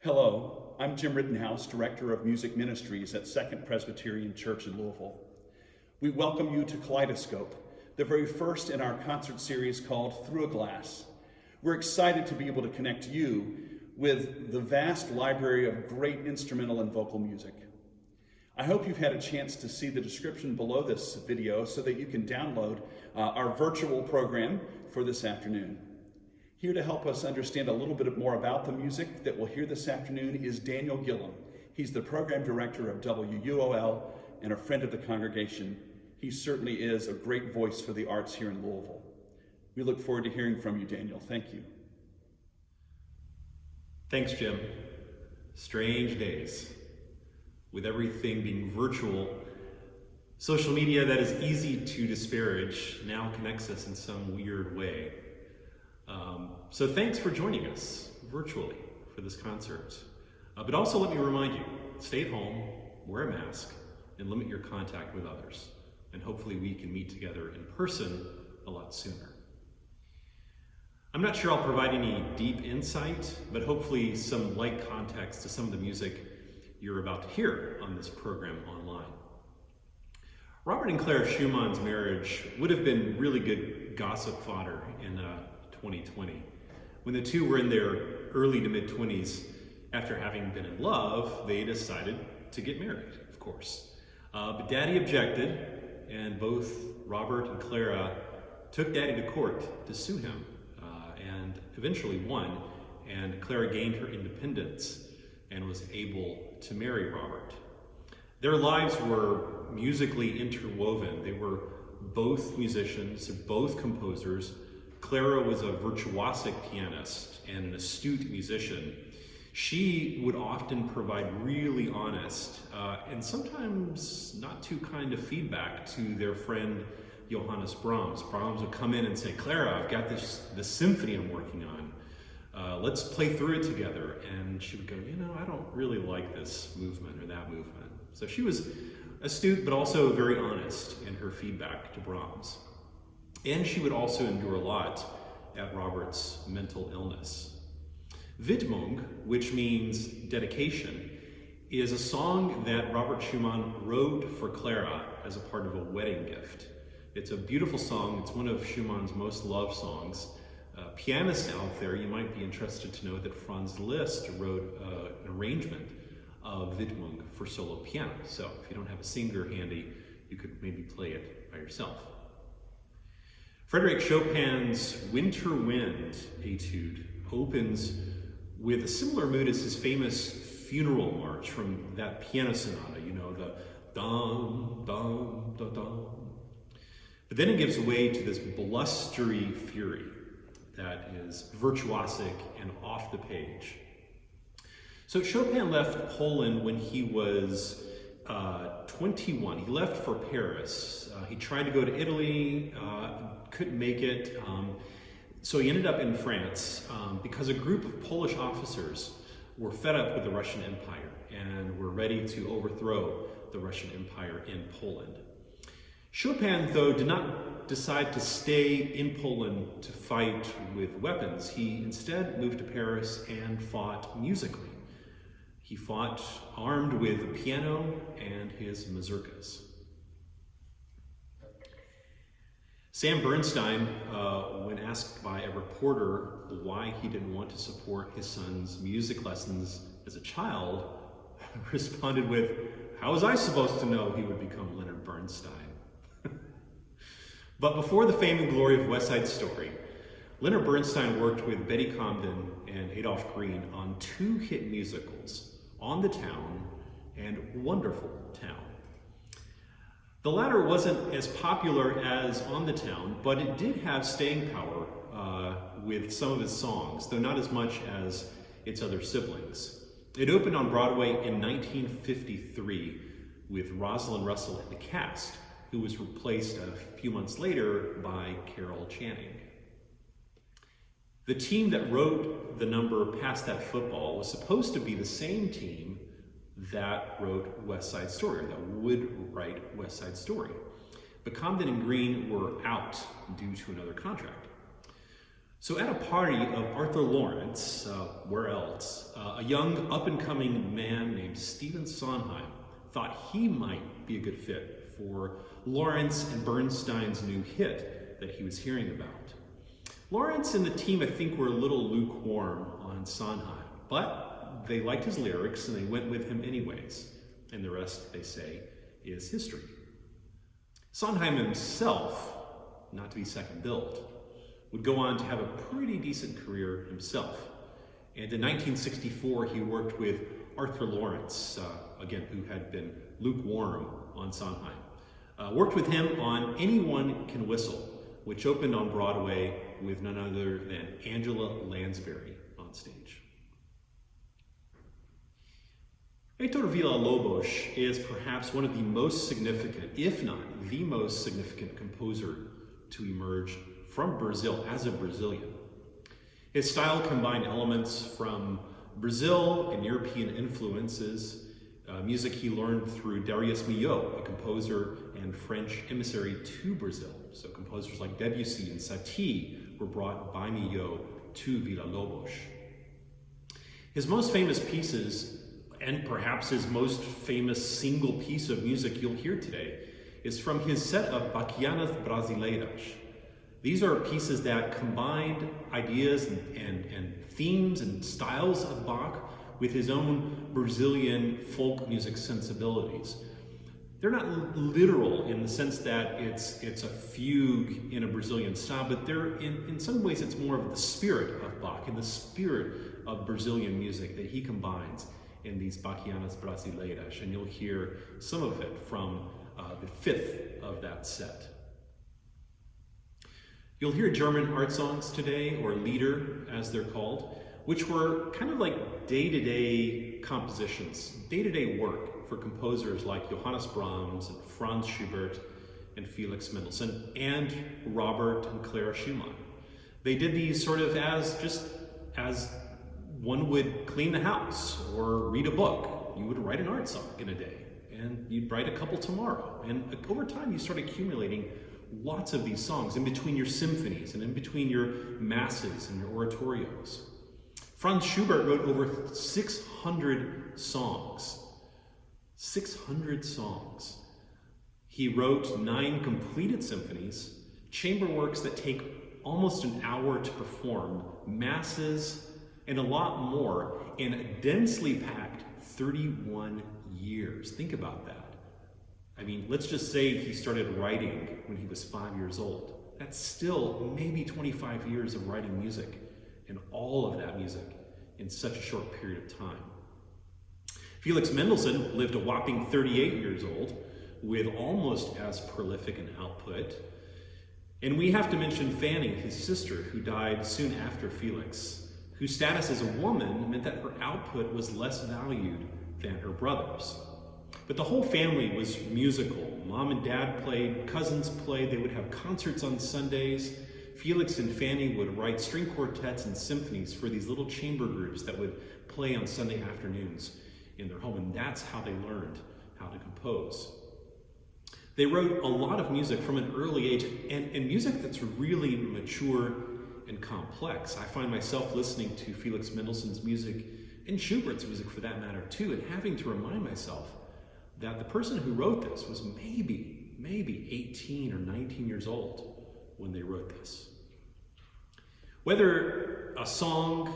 Hello, I'm Jim Rittenhouse, Director of Music Ministries at Second Presbyterian Church in Louisville. We welcome you to Kaleidoscope, the very first in our concert series called Through a Glass. We're excited to be able to connect you with the vast library of great instrumental and vocal music. I hope you've had a chance to see the description below this video so that you can download our virtual program for this afternoon. Here to help us understand a little bit more about the music that we'll hear this afternoon is Daniel Gilliam. He's the program director of WUOL and a friend of the congregation. He certainly is a great voice for the arts here in Louisville. We look forward to hearing from you, Daniel. Thank you. Thanks, Jim. Strange days. With everything being virtual, social media that is easy to disparage now connects us in some weird way. So thanks for joining us virtually for this concert. But also let me remind you, stay at home, wear a mask, and limit your contact with others. And hopefully we can meet together in person a lot sooner. I'm not sure I'll provide any deep insight, but hopefully some light context to some of the music you're about to hear on this program online. Robert and Clara Schumann's marriage would have been really good gossip fodder in 2020. When the two were in their early to mid-20s, after having been in love, they decided to get married, of course. But Daddy objected, and both Robert and Clara took Daddy to court to sue him, and eventually won, and Clara gained her independence and was able to marry Robert. Their lives were musically interwoven. They were both musicians, both composers. Clara was a virtuosic pianist and an astute musician. She would often provide really honest and sometimes not too kind of feedback to their friend Johannes Brahms. Brahms would come in and say, "Clara, I've got this symphony I'm working on. Let's play through it together." And she would go, "I don't really like this movement or that movement." So she was astute, but also very honest in her feedback to Brahms. And she would also endure a lot at Robert's mental illness. Widmung, which means dedication, is a song that Robert Schumann wrote for Clara as a part of a wedding gift. It's a beautiful song. It's one of Schumann's most loved songs. Pianists out there, you might be interested to know that Franz Liszt wrote an arrangement of Widmung for solo piano. So if you don't have a singer handy, you could maybe play it by yourself. Frédéric Chopin's Winter Wind Etude opens with a similar mood as his famous funeral march from that piano sonata, the dum, dum, dum, dum. But then it gives way to this blustery fury that is virtuosic and off the page. So Chopin left Poland when he was 21. He left for Paris. He tried to go to Italy, couldn't make it. So he ended up in France because a group of Polish officers were fed up with the Russian Empire and were ready to overthrow the Russian Empire in Poland. Chopin, though, did not decide to stay in Poland to fight with weapons. He instead moved to Paris and fought musically. He fought armed with a piano and his mazurkas. Sam Bernstein, when asked by a reporter why he didn't want to support his son's music lessons as a child, responded with, "How was I supposed to know he would become Leonard Bernstein?" But before the fame and glory of West Side Story, Leonard Bernstein worked with Betty Comden and Adolph Green on two hit musicals, On the Town and Wonderful Town. The latter wasn't as popular as On the Town, but it did have staying power with some of its songs, though not as much as its other siblings. It opened on Broadway in 1953 with Rosalind Russell in the cast, who was replaced a few months later by Carol Channing. The team that wrote the number Pass That Football was supposed to be the same team that wrote West Side Story, that would write West Side Story. But Comden and Green were out due to another contract. So at a party of Arthur Lawrence, where else, a young up-and-coming man named Stephen Sondheim thought he might be a good fit for Lawrence and Bernstein's new hit that he was hearing about. Lawrence and the team, I think, were a little lukewarm on Sondheim, but they liked his lyrics and they went with him anyways. And the rest, they say, is history. Sondheim himself, not to be second-billed, would go on to have a pretty decent career himself. And in 1964, he worked with Arthur Lawrence, again, who had been lukewarm on Sondheim. Worked with him on Anyone Can Whistle, which opened on Broadway with none other than Angela Lansbury on stage. Heitor Villa-Lobos is perhaps one of the most significant, if not the most significant composer to emerge from Brazil as a Brazilian. His style combined elements from Brazil and European influences, music he learned through Darius Milhaud, a composer and French emissary to Brazil. So composers like Debussy and Satie were brought by Milhaud to Villa-Lobos. His most famous pieces, and perhaps his most famous single piece of music you'll hear today, is from his set of Baquianas Brasileiras. These are pieces that combined ideas and themes and styles of Bach with his own Brazilian folk music sensibilities. They're not literal in the sense that it's a fugue in a Brazilian style, but they're in some ways it's more of the spirit of Bach and the spirit of Brazilian music that he combines in these Baquianas Brasileiras, and you'll hear some of it from the fifth of that set. You'll hear German art songs today, or Lieder as they're called, which were kind of like day-to-day compositions, day-to-day work for composers like Johannes Brahms and Franz Schubert and Felix Mendelssohn and Robert and Clara Schumann. They did these sort of as one would clean the house or read a book. You would write an art song in a day, and you'd write a couple tomorrow. And over time, you start accumulating lots of these songs in between your symphonies and in between your masses and your oratorios. Franz Schubert wrote over 600 songs. 600 songs. He wrote 9 completed symphonies, chamber works that take almost an hour to perform, masses, and a lot more in a densely packed 31 years. Think about that. I mean, let's just say he started writing when he was 5 years old. That's still maybe 25 years of writing music, and all of that music in such a short period of time. Felix Mendelssohn lived a whopping 38 years old with almost as prolific an output. And we have to mention Fanny, his sister, who died soon after Felix, whose status as a woman meant that her output was less valued than her brother's. But the whole family was musical. Mom and dad played, cousins played, they would have concerts on Sundays. Felix and Fanny would write string quartets and symphonies for these little chamber groups that would play on Sunday afternoons in their home, and that's how they learned how to compose. They wrote a lot of music from an early age, and music that's really mature and complex. I find myself listening to Felix Mendelssohn's music, and Schubert's music for that matter too, and having to remind myself that the person who wrote this was maybe 18 or 19 years old when they wrote this. Whether a song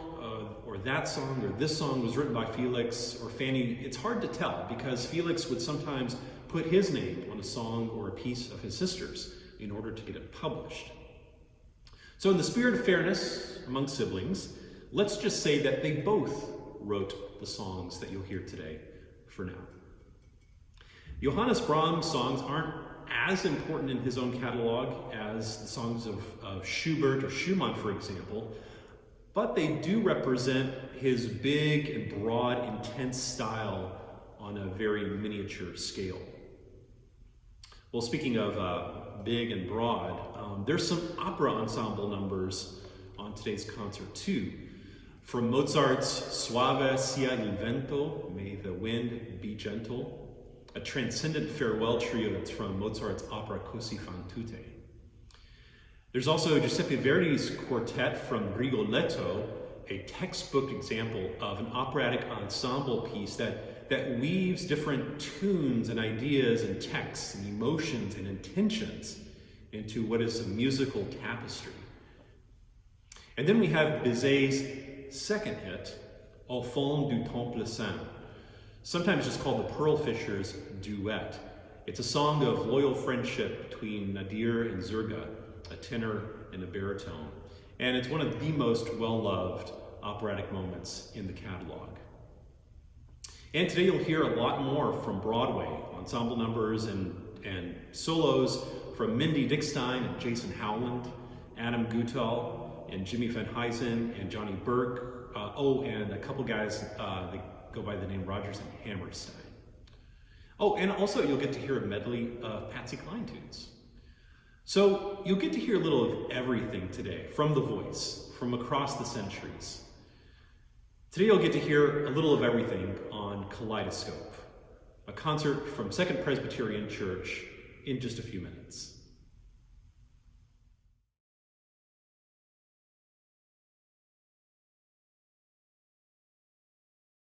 or that song or this song was written by Felix or Fanny, it's hard to tell because Felix would sometimes put his name on a song or a piece of his sister's in order to get it published. So in the spirit of fairness among siblings, let's just say that they both wrote the songs that you'll hear today for now. Johannes Brahms' songs aren't as important in his own catalog as the songs of Schubert or Schumann, for example, but they do represent his big and broad, intense style on a very miniature scale. Well, speaking of big and broad, there's some opera ensemble numbers on today's concert too. From Mozart's Suave sia il vento, May the Wind Be Gentle, a transcendent farewell trio that's from Mozart's opera Così fan tutte. There's also Giuseppe Verdi's quartet from Rigoletto, a textbook example of an operatic ensemble piece that weaves different tunes and ideas and texts and emotions and intentions into what is a musical tapestry. And then we have Bizet's second hit, Au fond du Temple Saint, sometimes just called the Pearl Fishers' Duet. It's a song of loyal friendship between Nadir and Zurga, a tenor and a baritone. And it's one of the most well-loved operatic moments in the catalog. And today you'll hear a lot more from Broadway, ensemble numbers and solos from Mindy Dickstein and Jason Howland, Adam Gutall and Jimmy Van Huysen and Johnny Burke, and a couple guys that go by the name Rogers and Hammerstein. Oh, and also you'll get to hear a medley of Patsy Cline tunes. So you'll get to hear a little of everything today from the voice, from across the centuries. Today you'll get to hear a little of everything on Kaleidoscope, a concert from Second Presbyterian Church in just a few minutes.